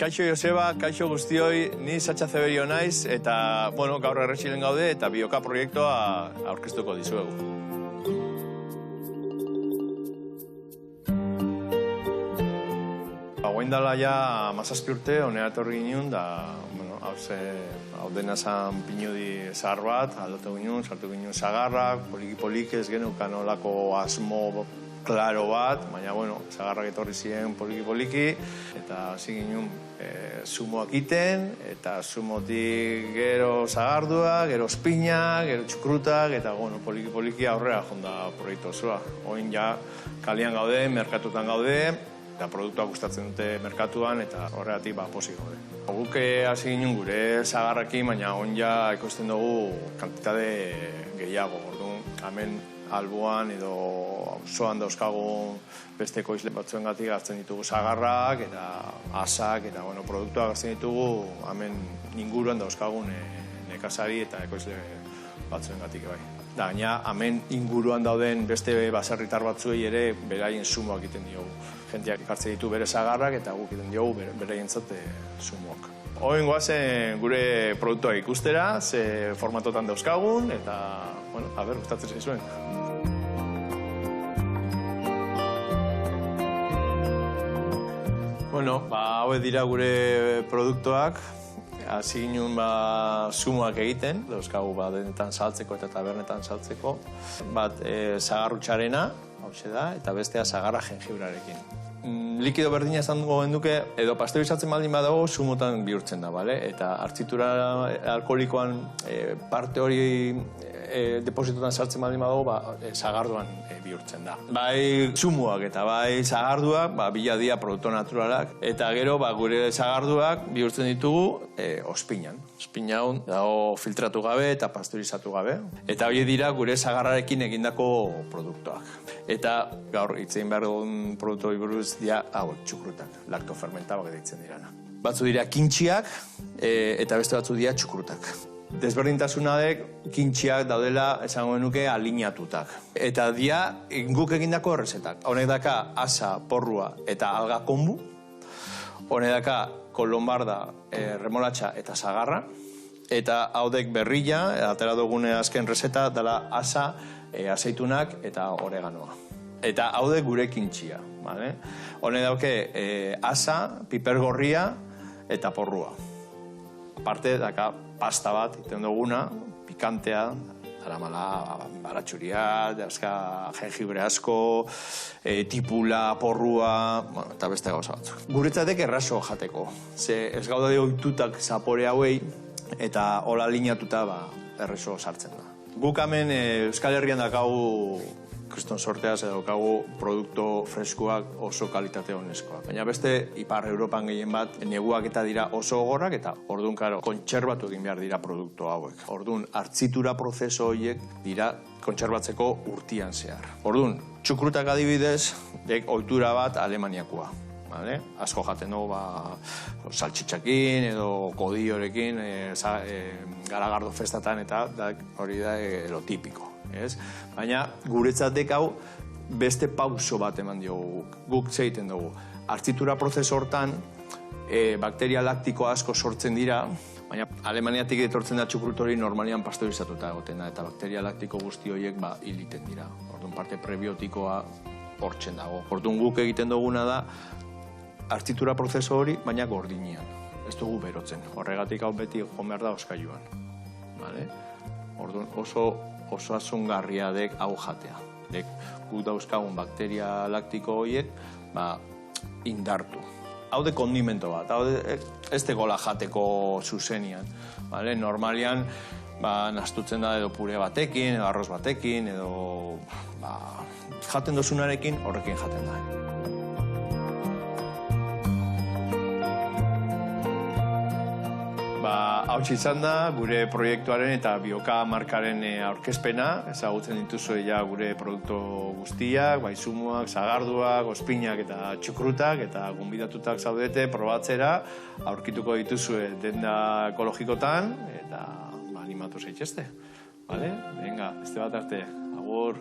Kaixo Joseba, kaixo guztioi, ni Satxa Zeberio naiz, eta, bueno, gaur Erretxilen gaude, eta Bioka proiektua aurkeztuko dizuegu. Guain dala ja 17 urte, honera etorri ginen, da, bueno, hau dena zan pinudi zahar bat, aldatu ginen, sartu ginen zagarrak, poliki-poliki ez genukan olako asmo klaro bat, baina, bueno, zagarrak etorri ziren poliki-poliki, eta hasi ginen zumoak iten, eta zumotik gero zagarduak, gero espinak, gero txukrutak, eta, bueno, poliki-poliki aurrera jonda proiektu osoa. Oin ja kalian gaude, merkatutan gaude, eta produktuak gustatzen dute merkatuan, eta horregatik pozik gaude. Guk hasi ginen gure zagarrekin, baina on ja ikusten dugu kantitate gehiago. Orduan, hemen alboan edo auzoan dauzkagun beste ekoizle batzuengatik hartzen ditugu zagarrak eta asak eta produktuak hartzen ditugu hemen inguruan dauzkagun nekazari eta ekoizle batzuengatik bai. Da, gaina hemen inguruan dauden beste baserritar batzuei ere beraien zumoak egiten diogu. Jenteak ekartzen ditu bere zagarrak eta guk egiten diogu beraientzat zumoak. Oin goazen gure produktuak ikustera, ze formatotan dauzkagun, eta, bueno, gustatzen zaizuen. Bueno, hauek dira gure produktuak, hasi ginen zumoak egiten, dauzkagu denetan saltzeko eta tabernetan saltzeko. Bat, zagarrutxarena, hauxe da, eta bestea zagarra jengibrarekin. Likido berdina esan duke, edo pasteurizatzen baldin badago, zumotan bihurtzen da, bale? Eta hartzitura alkoholikoan parte hori depositotan sartzen baldin badago, zagarduan bihurtzen da. Bai zumoak eta bai zagarduak, biladia produktu naturalak, eta gero gure zagarduak bihurtzen ditugu ospinan. Ospina hon dago filtratu gabe eta pasteurizatu gabe. Eta hori dira gure zagarrarekin egindako produktuak. Eta gaur hitzein behar dugun produktu buruz dira hauek txukrutak, laktofermentabak deitzen dirana. Batzu dira kintxiak eta beste batzu dira txukrutak. Desberdintasunadek kintxiak daudela esango genuke alinatutak. Eta dira guk egindako errezetak. Honek daka asa, porrua eta alga konbu. Honek daka kolombarda, remolatxa eta zagarra. Eta haudek berrilla, atera dugune azken rezeta, dela asa, azeitunak eta oreganoa. Eta haude gure kintxia. Hone dauke asa, piper gorria eta porrua. Aparte, daka pasta bat, iten duguna, pikantea, daramala baratxuria, dazka jengibre asko, tipula, porrua, eta beste gauza batzuk. Guretzatek erraso jateko. Ze ez gaude ohitutak zapore hauei, eta hola linatuta erreso sartzen da. Guk hemen Euskal Herrian dakagu, kriston sorteaz edo dakagu produktu freskoak oso kalitate honezkoak. Baina beste Ipar Europan gehien bat neguak eta dira oso gogorrak eta orduan karo kontserbatu egin behar dira produktu hauek. Orduan hartzitura prozeso horiek dira kontserbatzeko urtian zehar. Orduan, txukrutak adibidez, dek ohitura bat Alemaniakoa. Asko jaten dugu saltxitxakin edo kodiorekin garagardo festatan eta hori da lo tipiko. Baina guretzatek hau beste pauso bat eman diogu guk zeiten dugu. Hartzitura prozeso hortan bakteria laktiko asko sortzen dira, baina Alemaniatik etortzen da txukrut hori normalian pasteurizatuta egoten da eta bakteria laktiko guzti horiek hiliten dira. Orduan parte prebiotikoa hortzen dago. Orduan guk egiten duguna da hartzitura prozeso hori, baina gordinean. Ez dugu berotzen. Horregatik hau beti joan behar da oskailuan. Orduan oso azungarria dek hau jatea. Dek guk dauzkagun bakteria laktiko horiek indartu. Hau de kondimento bat, hau ez degola jateko zuzenian. Normalian nastutzen da edo pure batekin, edo arroz batekin, edo jaten dozunarekin horrekin jaten da. Hau izan da, gure proiektuaren eta Bioka markaren aurkezpena. Ezagutzen dituzue gure produktu guztiak, zumoak, zagarduak, ospinak eta txukrutak, eta gonbidatutak zaudete probatzera, aurkituko dituzue denda ekologikotan, eta animatu zaitxeste. Venga, beste bat arte. Agur!